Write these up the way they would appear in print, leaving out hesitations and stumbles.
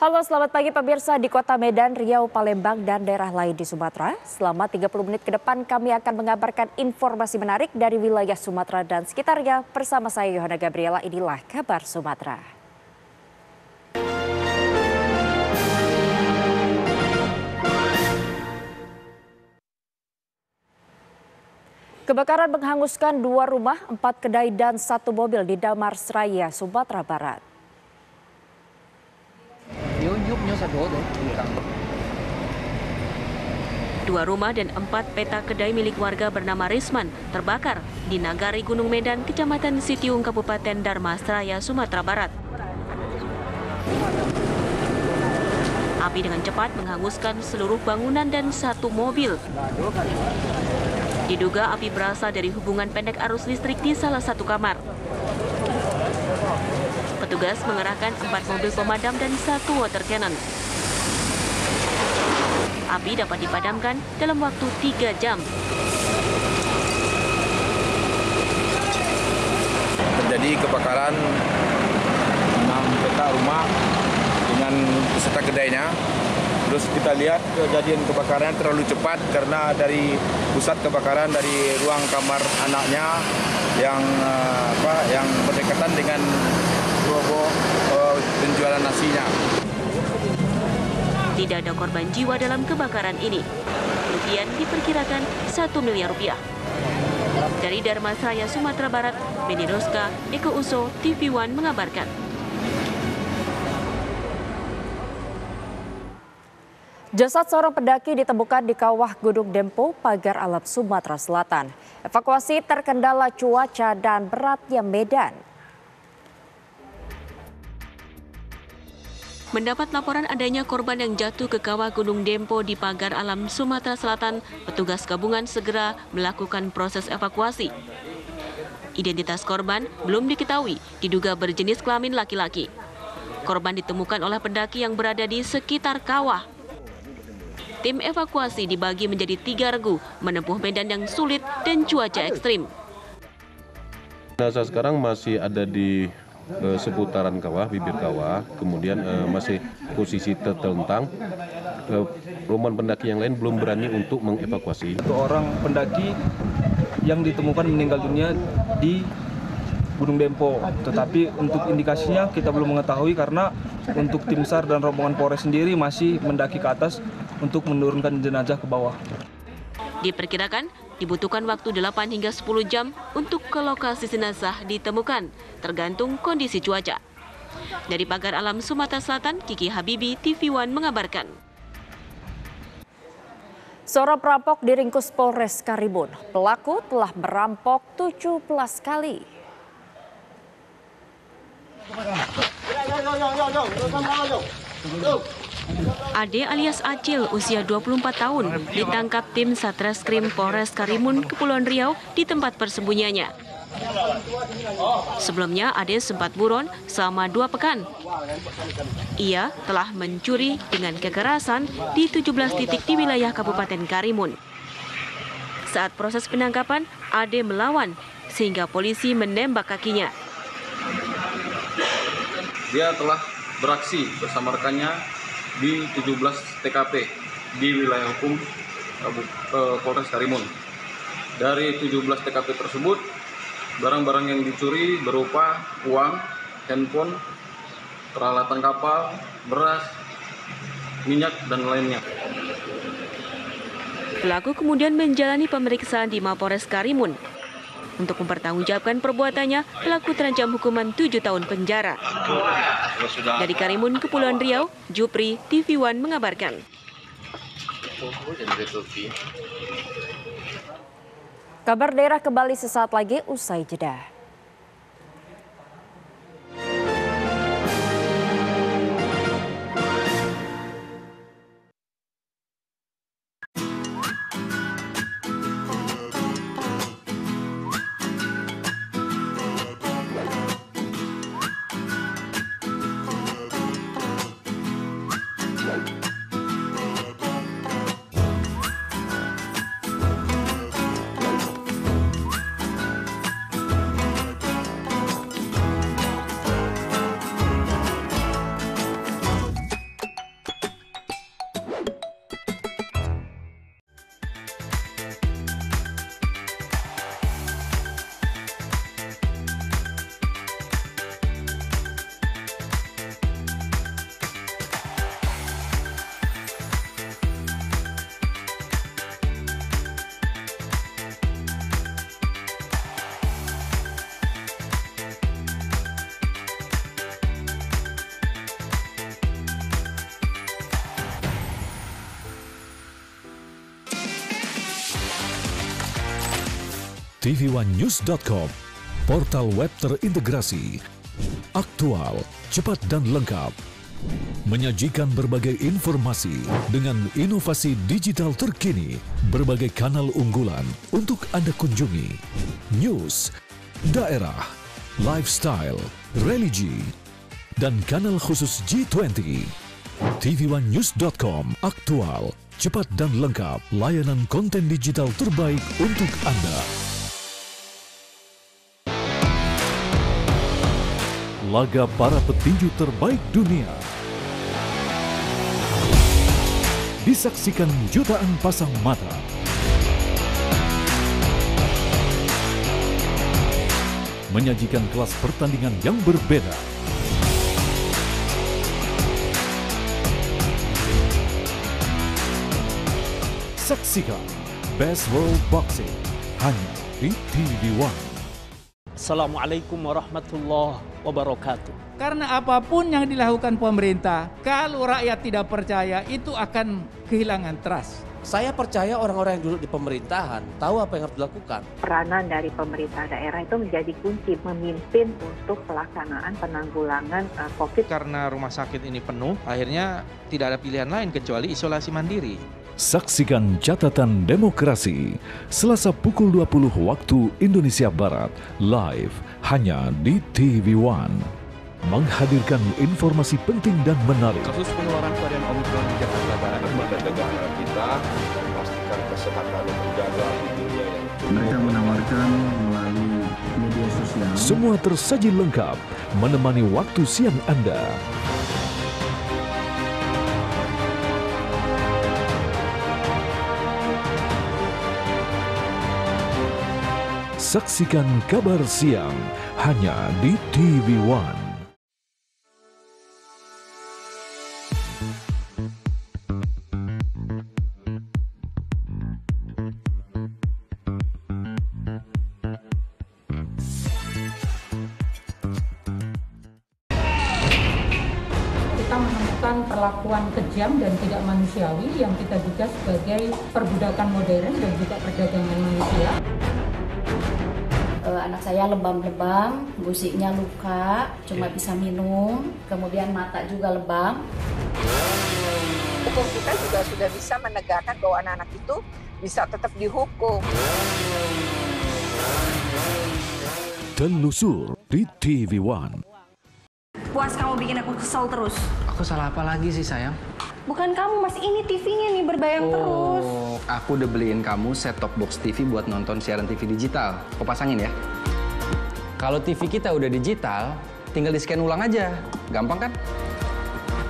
Halo, selamat pagi pemirsa di Kota Medan, Riau, Palembang, dan daerah lain di Sumatera. Selama 30 menit ke depan kami akan mengabarkan informasi menarik dari wilayah Sumatera dan sekitarnya. Bersama saya Yohana Gabriela, inilah kabar Sumatera. Kebakaran menghanguskan 2 rumah, 4 kedai dan 1 mobil di Damarsraya, Sumatera Barat. Dua rumah dan 4 peta kedai milik warga bernama Risman terbakar di Nagari Gunung Medan, Kecamatan Sitiung, Kabupaten Damarsraya, Sumatera Barat. Api dengan cepat menghanguskan seluruh bangunan dan 1 mobil. Diduga api berasal dari hubungan pendek arus listrik di salah satu kamar. Petugas mengerahkan 4 mobil pemadam dan 1 water cannon. Api dapat dipadamkan dalam waktu 3 jam. Terjadi kebakaran 6 peta rumah dengan beserta kedainya. Terus kita lihat kejadian kebakaran terlalu cepat karena dari pusat kebakaran dari ruang kamar anaknya yang berdekatan dengan penjualan nasinya. Tidak ada korban jiwa dalam kebakaran ini. Kerugian diperkirakan 1 miliar rupiah. Dari Damarsraya, Sumatera Barat, Beni Roska, Eko Uso, TV One mengabarkan. Jasad seorang pendaki ditemukan di kawah Gunung Dempo, Pagar Alam, Sumatera Selatan. Evakuasi terkendala cuaca dan beratnya medan. Mendapat laporan adanya korban yang jatuh ke kawah Gunung Dempo di Pagar Alam, Sumatera Selatan, petugas gabungan segera melakukan proses evakuasi. Identitas korban belum diketahui, diduga berjenis kelamin laki-laki. Korban ditemukan oleh pendaki yang berada di sekitar kawah. Tim evakuasi dibagi menjadi 3 regu, menempuh medan yang sulit dan cuaca ekstrim. Jenazah sekarang masih ada di seputaran kawah, bibir kawah, kemudian masih posisi tertelentang. Rombongan pendaki yang lain belum berani untuk mengevakuasi. 1 orang pendaki yang ditemukan meninggal dunia di Gunung Dempo, tetapi untuk indikasinya kita belum mengetahui karena untuk tim SAR dan rombongan Polres sendiri masih mendaki ke atas untuk menurunkan jenazah ke bawah. Diperkirakan dibutuhkan waktu 8 hingga 10 jam untuk ke lokasi jenazah ditemukan, tergantung kondisi cuaca. Dari Pagar Alam, Sumatera Selatan, Kiki Habibi, TV One mengabarkan. Seorang perampok diringkus Polres Karimun. Pelaku telah merampok 17 kali. Ade alias Acil, usia 24 tahun, ditangkap tim Satreskrim Polres Karimun, Kepulauan Riau di tempat persembunyiannya. Sebelumnya, Ade sempat buron selama 2 pekan. Ia telah mencuri dengan kekerasan di 17 titik di wilayah Kabupaten Karimun. Saat proses penangkapan, Ade melawan sehingga polisi menembak kakinya. Dia telah beraksi bersama rekannya di 17 TKP di wilayah hukum Polres Karimun. Dari 17 TKP tersebut, barang-barang yang dicuri berupa uang, handphone, peralatan kapal, beras, minyak, dan lainnya. Pelaku kemudian menjalani pemeriksaan di Mapores Karimun. Untuk mempertanggungjawabkan perbuatannya, pelaku terancam hukuman 7 tahun penjara. Dari Karimun, Kepulauan Riau, Jupri, TV One mengabarkan. Kabar daerah kembali sesaat lagi usai jeda. tv1news.com, portal web terintegrasi, aktual, cepat dan lengkap. Menyajikan berbagai informasi dengan inovasi digital terkini, berbagai kanal unggulan untuk Anda kunjungi. News, daerah, lifestyle, religi, dan kanal khusus G20. tv1news.com, aktual, cepat dan lengkap, layanan konten digital terbaik untuk Anda. Laga para petinju terbaik dunia disaksikan jutaan pasang mata. Menyajikan kelas pertandingan yang berbeda. Saksikan Best World Boxing hanya di TV1. Assalamualaikum warahmatullahi wabarakatuh. Karena apapun yang dilakukan pemerintah, kalau rakyat tidak percaya, itu akan kehilangan trust. Saya percaya orang-orang yang duduk di pemerintahan tahu apa yang harus dilakukan. Peranan dari pemerintah daerah itu menjadi kunci memimpin untuk pelaksanaan penanggulangan COVID. Karena rumah sakit ini penuh, akhirnya tidak ada pilihan lain kecuali isolasi mandiri. Saksikan Catatan Demokrasi Selasa pukul 20 waktu Indonesia Barat, live hanya di TV1. Menghadirkan informasi penting dan menarik. Kasus penularan varian Omicron di Jakarta Barat. Lembaga negara kita memastikan kesehatan terjaga di dunia yang mereka menawarkan melalui media sosial. Semua tersaji lengkap menemani waktu siang Anda. Saksikan Kabar Siang hanya di TV1. Kita menemukan perlakuan kejam dan tidak manusiawi yang kita duga sebagai perbudakan modern dan juga perdagangan manusia. Anak saya lebam-lebam, gusiknya luka, cuma bisa minum, kemudian mata juga lebam. Hukum kita juga sudah bisa menegakkan bahwa anak-anak itu bisa tetap dihukum. Telusur di TV1. Puas kamu bikin aku kesel terus. Aku salah apa lagi sih sayang? Bukan kamu, Mas, ini TV-nya nih berbayang terus. Oh, aku udah beliin kamu set-top box TV buat nonton siaran TV digital. Kau pasangin ya. Kalau TV kita udah digital, tinggal di-scan ulang aja. Gampang kan?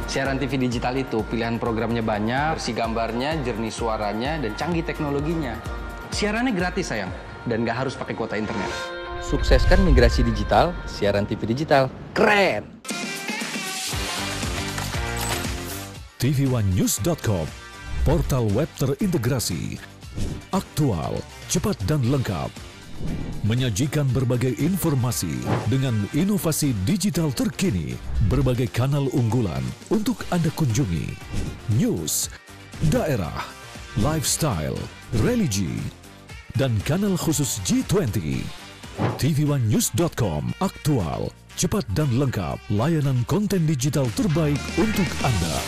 Siaran TV digital itu pilihan programnya banyak, versi gambarnya, jernih suaranya, dan canggih teknologinya. Siarannya gratis sayang, dan nggak harus pakai kuota internet. Sukseskan migrasi digital, siaran TV digital. Keren! tv1news.com, portal web terintegrasi, aktual, cepat dan lengkap. Menyajikan berbagai informasi dengan inovasi digital terkini, berbagai kanal unggulan untuk Anda kunjungi. News, daerah, lifestyle, religi, dan kanal khusus G20. tv1news.com, aktual, cepat dan lengkap, layanan konten digital terbaik untuk Anda.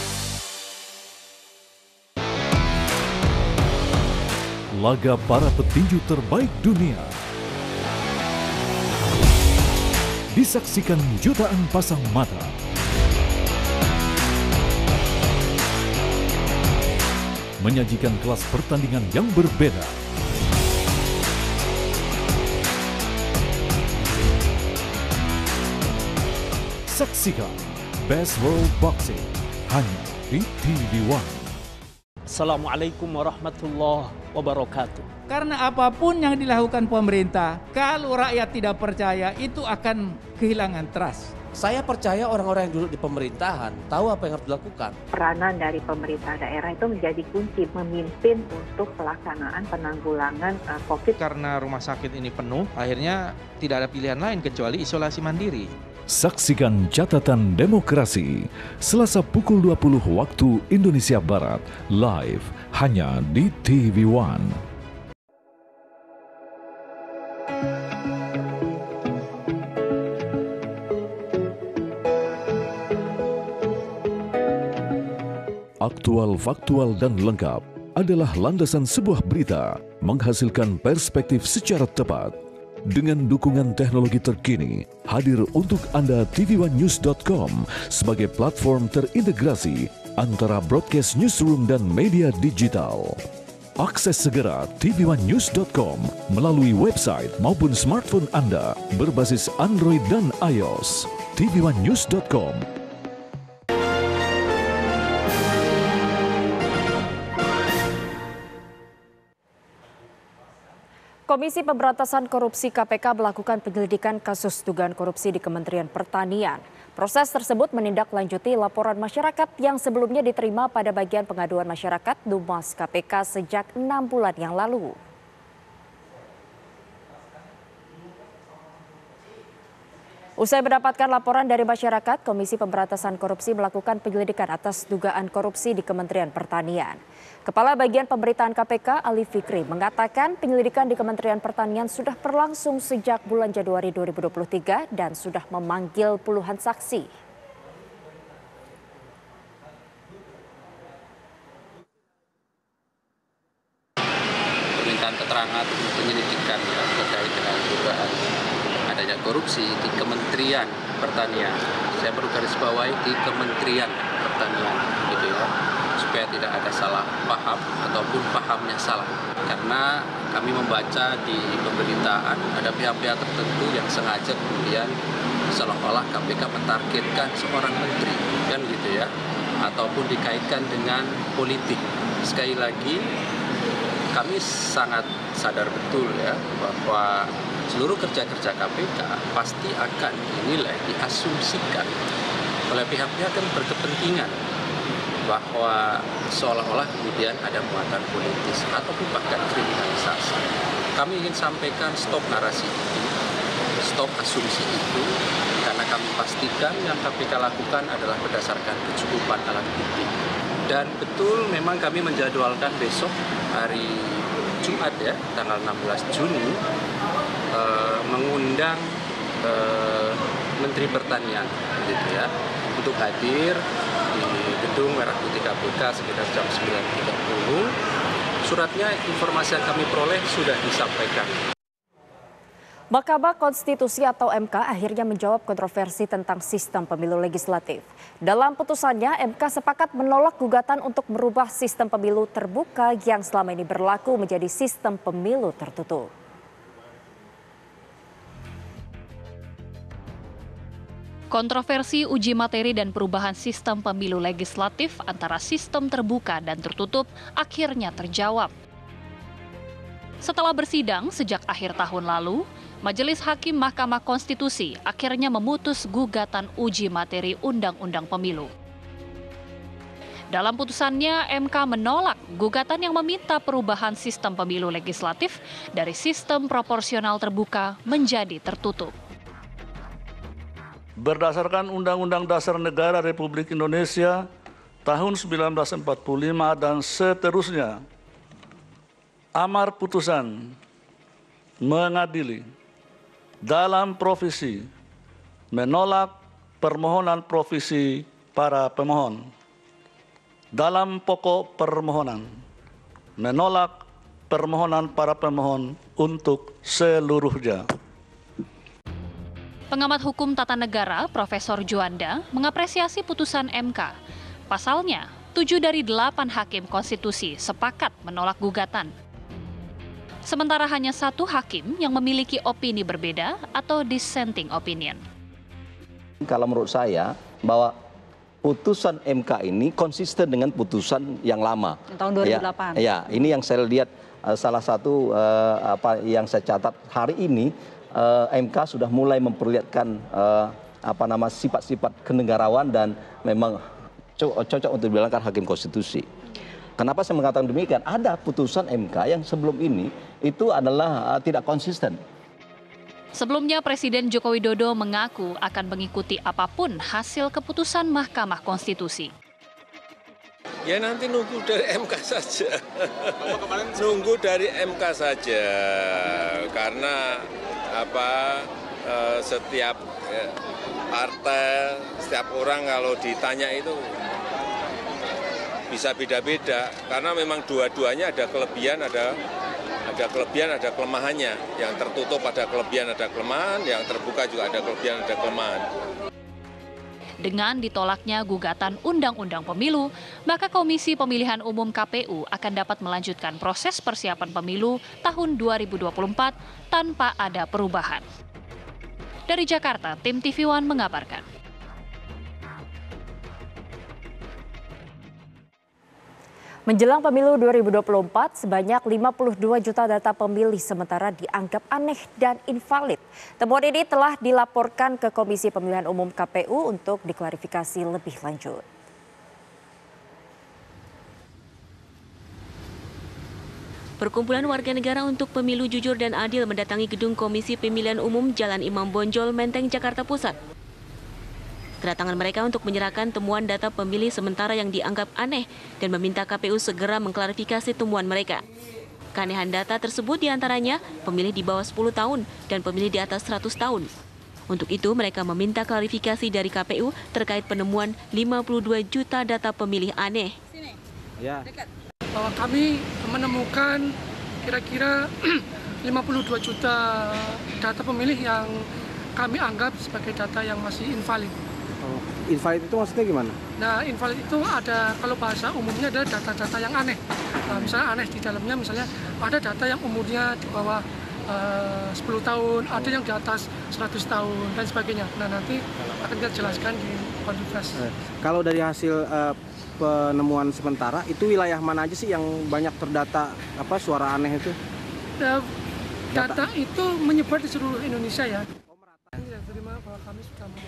Laga para petinju terbaik dunia disaksikan jutaan pasang mata. Menyajikan kelas pertandingan yang berbeda. Saksikan Best World Boxing hanya di TV1. Assalamualaikum warahmatullahi wabarakatuh. Karena apapun yang dilakukan pemerintah, kalau rakyat tidak percaya, itu akan kehilangan trust. Saya percaya orang-orang yang duduk di pemerintahan tahu apa yang harus dilakukan. Peranan dari pemerintah daerah itu menjadi kunci memimpin untuk pelaksanaan penanggulangan COVID. Karena rumah sakit ini penuh, akhirnya tidak ada pilihan lain kecuali isolasi mandiri. Saksikan Catatan Demokrasi Selasa pukul 20 waktu Indonesia Barat, live hanya di TV1. aktual, faktual, dan lengkap adalah landasan sebuah berita menghasilkan perspektif secara tepat. Dengan dukungan teknologi terkini, hadir untuk Anda tvOneNews.com sebagai platform terintegrasi antara broadcast newsroom dan media digital. Akses segera tvOneNews.com melalui website maupun smartphone Anda berbasis Android dan iOS. tvOneNews.com. Komisi Pemberantasan Korupsi KPK melakukan penyelidikan kasus dugaan korupsi di Kementerian Pertanian. Proses tersebut menindaklanjuti laporan masyarakat yang sebelumnya diterima pada bagian pengaduan masyarakat Dumas KPK sejak 6 bulan yang lalu. Usai mendapatkan laporan dari masyarakat, Komisi Pemberantasan Korupsi melakukan penyelidikan atas dugaan korupsi di Kementerian Pertanian. Kepala Bagian Pemberitaan KPK, Ali Fikri, mengatakan penyelidikan di Kementerian Pertanian sudah berlangsung sejak bulan Januari 2023 dan sudah memanggil puluhan saksi. Permintaan keterangan penyelidikan terkait dengan dugaan adanya korupsi di Kementerian Pertanian. Saya perlu garis bawahi di Kementerian Pertanian, gitu ya, supaya tidak ada salah paham ataupun pahamnya salah. Karena kami membaca di pemberitaan ada pihak-pihak tertentu yang sengaja kemudian seolah-olah KPK mentargetkan seorang menteri, kan gitu ya, ataupun dikaitkan dengan politik. Sekali lagi, kami sangat sadar betul ya bahwa seluruh kerja-kerja KPK pasti akan dinilai, diasumsikan oleh pihak-pihak yang berkepentingan bahwa seolah-olah kemudian ada muatan politis ataupun bahkan kriminalisasi. Kami ingin sampaikan stop narasi itu, stop asumsi itu, karena kami pastikan yang KPK lakukan adalah berdasarkan kecukupan alat bukti. Dan betul memang kami menjadwalkan besok hari Jumat ya, tanggal 16 Juni, mengundang Menteri Pertanian gitu ya, untuk hadir di Gedung Merah Putih KPK sekitar jam 9.30. Suratnya, informasi yang kami peroleh sudah disampaikan. Mahkamah Konstitusi atau MK akhirnya menjawab kontroversi tentang sistem pemilu legislatif. Dalam putusannya, MK sepakat menolak gugatan untuk merubah sistem pemilu terbuka yang selama ini berlaku menjadi sistem pemilu tertutup. Kontroversi uji materi dan perubahan sistem pemilu legislatif antara sistem terbuka dan tertutup akhirnya terjawab. Setelah bersidang sejak akhir tahun lalu, Majelis Hakim Mahkamah Konstitusi akhirnya memutus gugatan uji materi Undang-Undang Pemilu. Dalam putusannya, MK menolak gugatan yang meminta perubahan sistem pemilu legislatif dari sistem proporsional terbuka menjadi tertutup. Berdasarkan Undang-Undang Dasar Negara Republik Indonesia tahun 1945 dan seterusnya, amar putusan mengadili dalam provisi menolak permohonan provisi para pemohon. Dalam pokok permohonan menolak permohonan para pemohon untuk seluruhnya. Pengamat hukum tata negara Profesor Juanda mengapresiasi putusan MK. Pasalnya, 7 dari 8 hakim konstitusi sepakat menolak gugatan. Sementara hanya 1 hakim yang memiliki opini berbeda atau dissenting opinion. Kalau menurut saya bahwa putusan MK ini konsisten dengan putusan yang lama. Tahun 2008. Ya, ini yang saya lihat salah satu apa yang saya catat hari ini MK sudah mulai memperlihatkan sifat-sifat kenegarawan dan memang cocok untuk dibilangkan hakim konstitusi. Kenapa saya mengatakan demikian? Ada putusan MK yang sebelum ini itu adalah tidak konsisten. Sebelumnya Presiden Joko Widodo mengaku akan mengikuti apapun hasil keputusan Mahkamah Konstitusi. Ya nanti nunggu dari MK saja. Nunggu dari MK saja. Karena setiap partai, setiap orang kalau ditanya itu bisa beda-beda karena memang dua-duanya ada kelebihan, ada kelemahannya. Yang tertutup ada kelebihan, ada kelemahan, yang terbuka juga ada kelebihan, ada kelemahan. Dengan ditolaknya gugatan Undang-Undang Pemilu, maka Komisi Pemilihan Umum KPU akan dapat melanjutkan proses persiapan pemilu tahun 2024 tanpa ada perubahan. Dari Jakarta, tim TV One mengabarkan. Menjelang pemilu 2024, sebanyak 52 juta data pemilih sementara dianggap aneh dan invalid. Temuan ini telah dilaporkan ke Komisi Pemilihan Umum KPU untuk diklarifikasi lebih lanjut. Perkumpulan Warga Negara untuk Pemilu Jujur dan Adil mendatangi gedung Komisi Pemilihan Umum Jalan Imam Bonjol, Menteng, Jakarta Pusat. Kedatangan mereka untuk menyerahkan temuan data pemilih sementara yang dianggap aneh dan meminta KPU segera mengklarifikasi temuan mereka. Keanehan data tersebut diantaranya pemilih di bawah 10 tahun dan pemilih di atas 100 tahun. Untuk itu mereka meminta klarifikasi dari KPU terkait penemuan 52 juta data pemilih aneh. Ya. Bahwa kami menemukan kira-kira 52 juta data pemilih yang kami anggap sebagai data yang masih invalid. Invalid itu maksudnya gimana? Nah, invalid itu ada, kalau bahasa umumnya ada data-data yang aneh. Nah, misalnya aneh di dalamnya, misalnya ada data yang umurnya di bawah 10 tahun, ada yang di atas 100 tahun, dan sebagainya. Nah, nanti akan kita jelaskan di konferensi. Kalau dari hasil penemuan sementara, itu wilayah mana aja sih yang banyak terdata suara aneh itu? Data itu menyebar di seluruh Indonesia ya.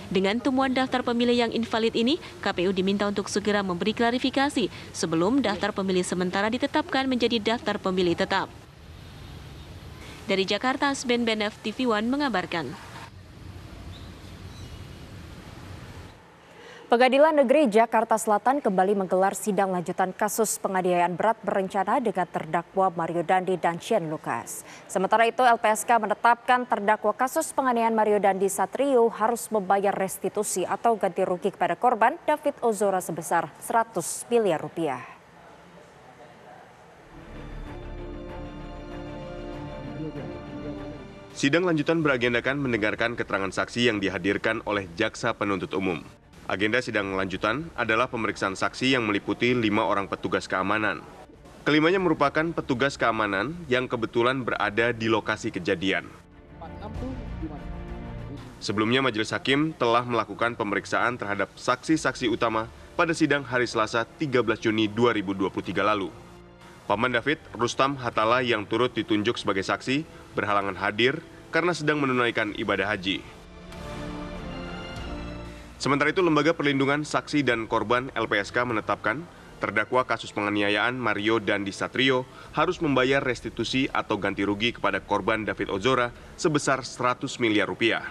Dengan temuan daftar pemilih yang invalid ini, KPU diminta untuk segera memberi klarifikasi sebelum daftar pemilih sementara ditetapkan menjadi daftar pemilih tetap. Dari Jakarta, Asben Benef TV One mengabarkan. Pengadilan Negeri Jakarta Selatan kembali menggelar sidang lanjutan kasus penganiayaan berat berencana dengan terdakwa Mario Dandi dan Shane Lucas. Sementara itu LPSK menetapkan terdakwa kasus penganiayaan Mario Dandi Satrio harus membayar restitusi atau ganti rugi kepada korban David Ozora sebesar 100 miliar rupiah. Sidang lanjutan beragendakan mendengarkan keterangan saksi yang dihadirkan oleh Jaksa Penuntut Umum. Agenda sidang lanjutan adalah pemeriksaan saksi yang meliputi 5 orang petugas keamanan. Kelimanya merupakan petugas keamanan yang kebetulan berada di lokasi kejadian. Sebelumnya Majelis Hakim telah melakukan pemeriksaan terhadap saksi-saksi utama pada sidang hari Selasa 13 Juni 2023 lalu. Paman David, Rustam Hatala yang turut ditunjuk sebagai saksi, berhalangan hadir karena sedang menunaikan ibadah haji. Sementara itu, Lembaga Perlindungan Saksi dan Korban LPSK menetapkan terdakwa kasus penganiayaan Mario Dandi Satrio harus membayar restitusi atau ganti rugi kepada korban David Ozora sebesar 100 miliar rupiah.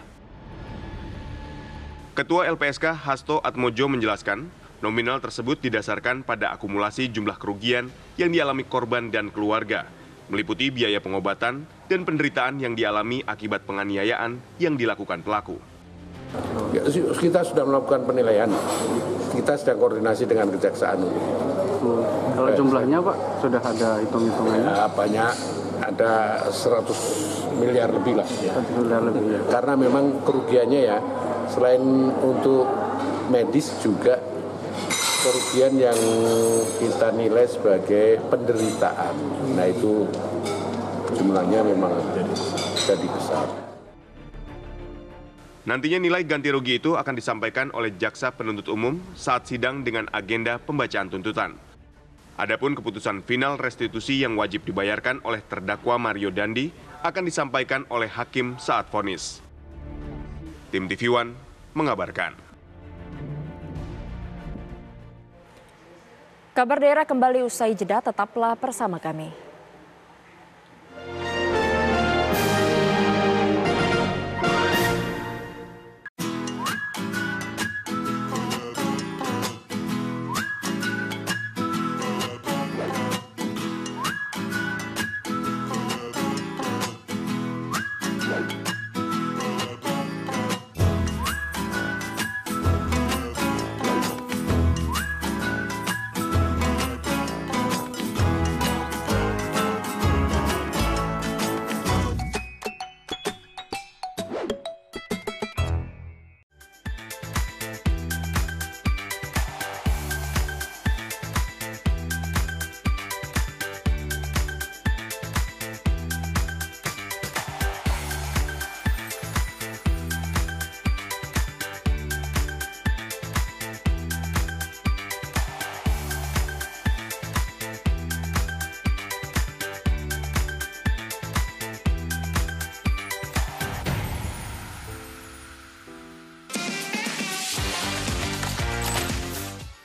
Ketua LPSK Hasto Atmojo menjelaskan, nominal tersebut didasarkan pada akumulasi jumlah kerugian yang dialami korban dan keluarga, meliputi biaya pengobatan dan penderitaan yang dialami akibat penganiayaan yang dilakukan pelaku. Ya, kita sudah melakukan penilaian, kita sedang koordinasi dengan kejaksaan. Kalau jumlahnya Pak, sudah ada hitung-hitungannya? Ya, banyak, ada 100 miliar lebih lah. Ya. 100 miliar lebih ya. Karena memang kerugiannya ya, selain untuk medis juga kerugian yang kita nilai sebagai penderitaan. Nah itu jumlahnya memang jadi besar. Nantinya nilai ganti rugi itu akan disampaikan oleh Jaksa Penuntut Umum saat sidang dengan agenda pembacaan tuntutan. Adapun keputusan final restitusi yang wajib dibayarkan oleh terdakwa Mario Dandi akan disampaikan oleh hakim saat vonis. Tim TV One mengabarkan. Kabar daerah kembali usai jeda, tetaplah bersama kami.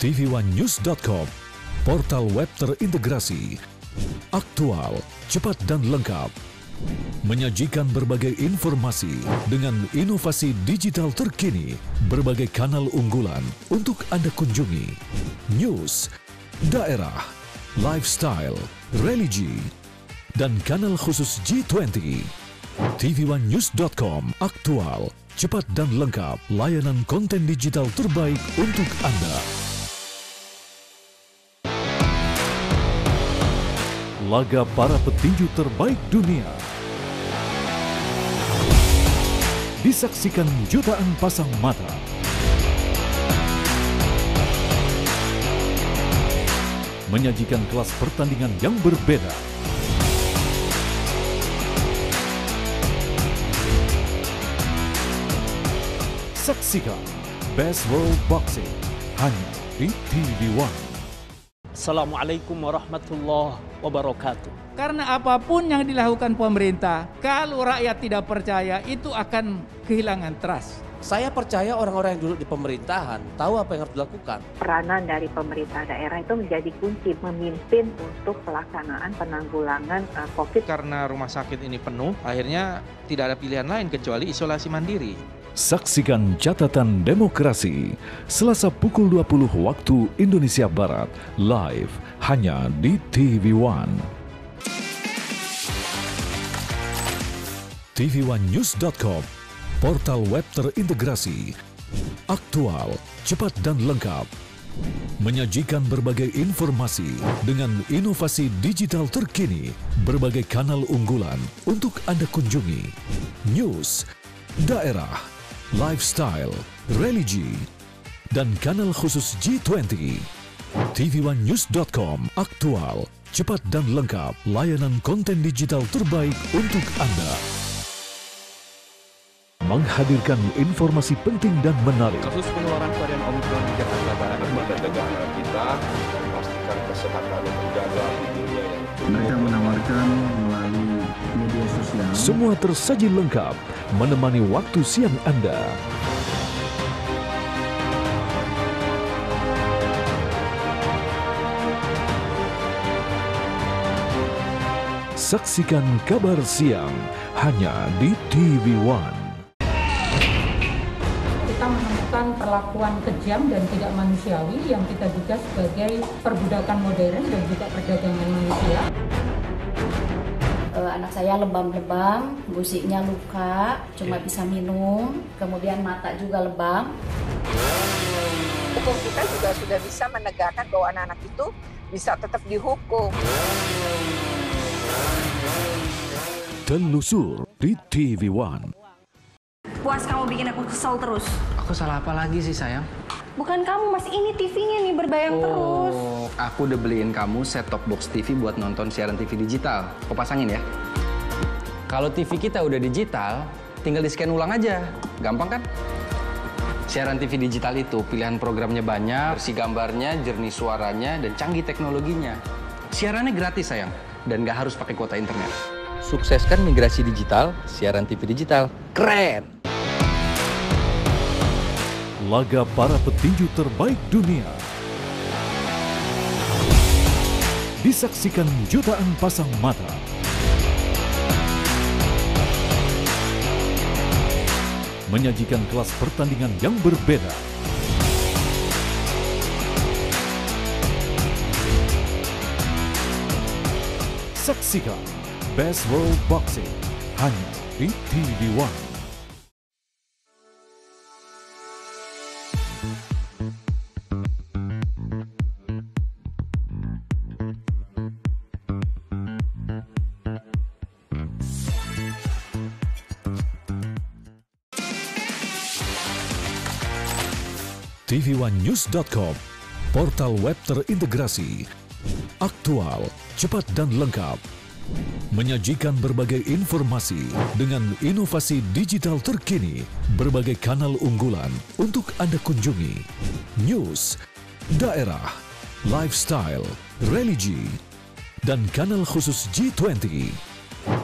tv1news.com, portal web terintegrasi, aktual, cepat dan lengkap. Menyajikan berbagai informasi dengan inovasi digital terkini, berbagai kanal unggulan untuk Anda kunjungi. News, daerah, lifestyle, religi, dan kanal khusus G20. tv1news.com, aktual, cepat dan lengkap, layanan konten digital terbaik untuk Anda. Laga para petinju terbaik dunia disaksikan jutaan pasang mata. Menyajikan kelas pertandingan yang berbeda. Saksikan Best World Boxing hanya di TV1. Assalamualaikum warahmatullahi wabarakatuh. Karena apapun yang dilakukan pemerintah, kalau rakyat tidak percaya, itu akan kehilangan trust. Saya percaya orang-orang yang duduk di pemerintahan tahu apa yang harus dilakukan. Peranan dari pemerintah daerah itu menjadi kunci memimpin untuk pelaksanaan penanggulangan COVID. Karena rumah sakit ini penuh, akhirnya tidak ada pilihan lain kecuali isolasi mandiri. Saksikan Catatan Demokrasi Selasa pukul 20 waktu Indonesia Barat, live hanya di TV1. tv1news.com, portal web terintegrasi, aktual, cepat dan lengkap. Menyajikan berbagai informasi dengan inovasi digital terkini, berbagai kanal unggulan untuk Anda kunjungi. News, daerah, lifestyle, religi, dan kanal khusus G20. tv1news.com, aktual, cepat dan lengkap, layanan konten digital terbaik untuk Anda. Menghadirkan informasi penting dan menarik. Kasus penularan varian Omicron di Jakarta Barat. Lembaga negara kita memastikan kesehatan terjaga di dunia yang mereka menawarkan melalui media sosial. Semua tersaji lengkap menemani waktu siang Anda. Saksikan Kabar Siang hanya di TV1. Kita menemukan perlakuan kejam dan tidak manusiawi yang kita duga sebagai perbudakan modern dan juga perdagangan manusia. Anak saya lebam-lebam, gusiknya luka, cuma bisa minum, kemudian mata juga lebam. Hukum kita juga sudah bisa menegakkan bahwa anak-anak itu bisa tetap dihukum. Telusur di TV1. Puas kamu bikin aku kesel terus. Aku salah apa lagi sih sayang? Bukan kamu mas, ini TV-nya nih berbayang terus. Aku udah beliin kamu set-top box TV buat nonton siaran TV digital. Kau pasangin ya. Kalau TV kita udah digital, tinggal di-scan ulang aja. Gampang kan? Siaran TV digital itu pilihan programnya banyak, bersih gambarnya, jernih suaranya, dan canggih teknologinya. Siarannya gratis sayang, dan nggak harus pakai kuota internet. Sukseskan migrasi digital, siaran TV digital. Keren! Laga para petinju terbaik dunia disaksikan jutaan pasang mata. Menyajikan kelas pertandingan yang berbeda. Saksikan Best World Boxing hanya di TV1. tv1news.com, portal web terintegrasi, aktual, cepat dan lengkap. Menyajikan berbagai informasi dengan inovasi digital terkini, berbagai kanal unggulan untuk Anda kunjungi. News, daerah, lifestyle, religi, dan kanal khusus G20.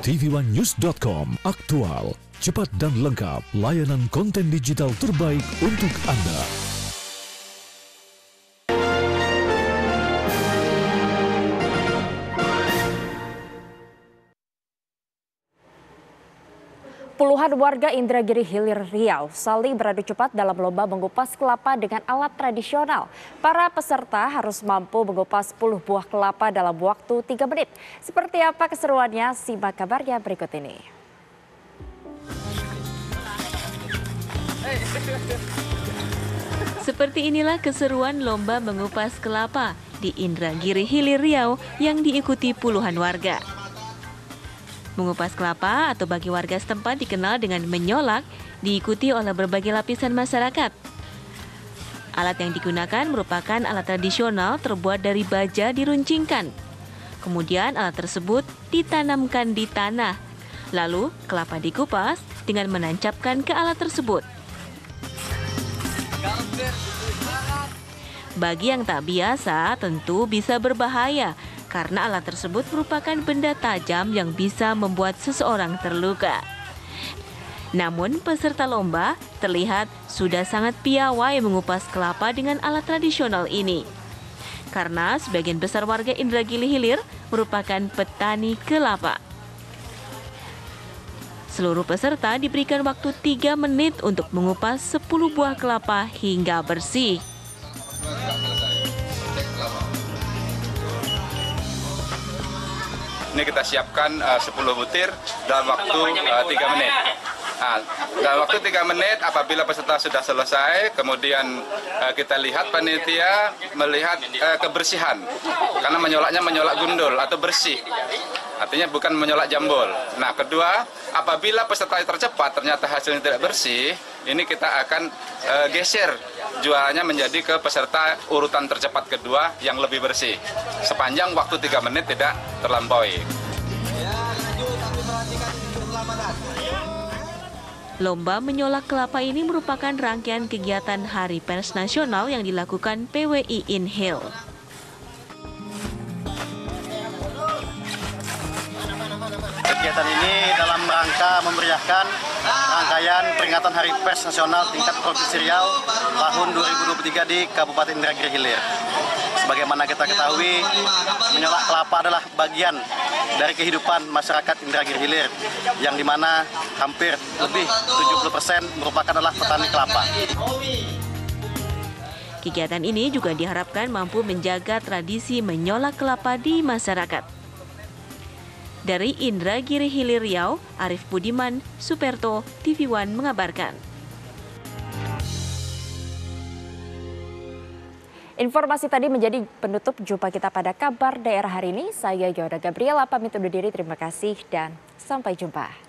tv1news.com, aktual, cepat dan lengkap, layanan konten digital terbaik untuk Anda. Puluhan warga Indragiri Hilir Riau saling beradu cepat dalam lomba mengupas kelapa dengan alat tradisional. Para peserta harus mampu mengupas 10 buah kelapa dalam waktu 3 menit. Seperti apa keseruannya? Simak kabarnya berikut ini. Seperti inilah keseruan lomba mengupas kelapa di Indragiri Hilir Riau yang diikuti puluhan warga. Mengupas kelapa atau bagi warga setempat dikenal dengan menyolak, diikuti oleh berbagai lapisan masyarakat. Alat yang digunakan merupakan alat tradisional terbuat dari baja diruncingkan. Kemudian alat tersebut ditanamkan di tanah. Lalu kelapa dikupas dengan menancapkan ke alat tersebut. Bagi yang tak biasa tentu bisa berbahaya karena alat tersebut merupakan benda tajam yang bisa membuat seseorang terluka. Namun peserta lomba terlihat sudah sangat piawai mengupas kelapa dengan alat tradisional ini. Karena sebagian besar warga Indragiri Hilir merupakan petani kelapa. Seluruh peserta diberikan waktu 3 menit untuk mengupas 10 buah kelapa hingga bersih. Ini kita siapkan 10 butir dalam waktu 3 menit. Nah, dalam waktu 3 menit apabila peserta sudah selesai, kemudian kita lihat panitia melihat kebersihan. Karena menyolaknya menyolak gundul atau bersih. Artinya bukan menyolak jambol. Nah, kedua, apabila peserta tercepat ternyata hasilnya tidak bersih, ini kita akan geser jualannya menjadi ke peserta urutan tercepat kedua yang lebih bersih. Sepanjang waktu 3 menit tidak terlampaui. Lomba menyolak kelapa ini merupakan rangkaian kegiatan Hari Pers Nasional yang dilakukan PWI Inhil. Kegiatan ini dalam rangka memeriahkan rangkaian peringatan Hari Pers Nasional tingkat Provinsi Riau tahun 2023 di Kabupaten Indragiri Hilir. Sebagaimana kita ketahui, menyolak kelapa adalah bagian dari kehidupan masyarakat Indragiri Hilir, yang dimana hampir lebih 70% merupakan adalah petani kelapa. Kegiatan ini juga diharapkan mampu menjaga tradisi menyolak kelapa di masyarakat. Dari Indragiri Hilir Riau, Arif Budiman, Superto, TV One mengabarkan. Informasi tadi menjadi penutup jumpa kita pada kabar daerah hari ini. Saya Yohana Gabriela pamit undur diri. Terima kasih dan sampai jumpa.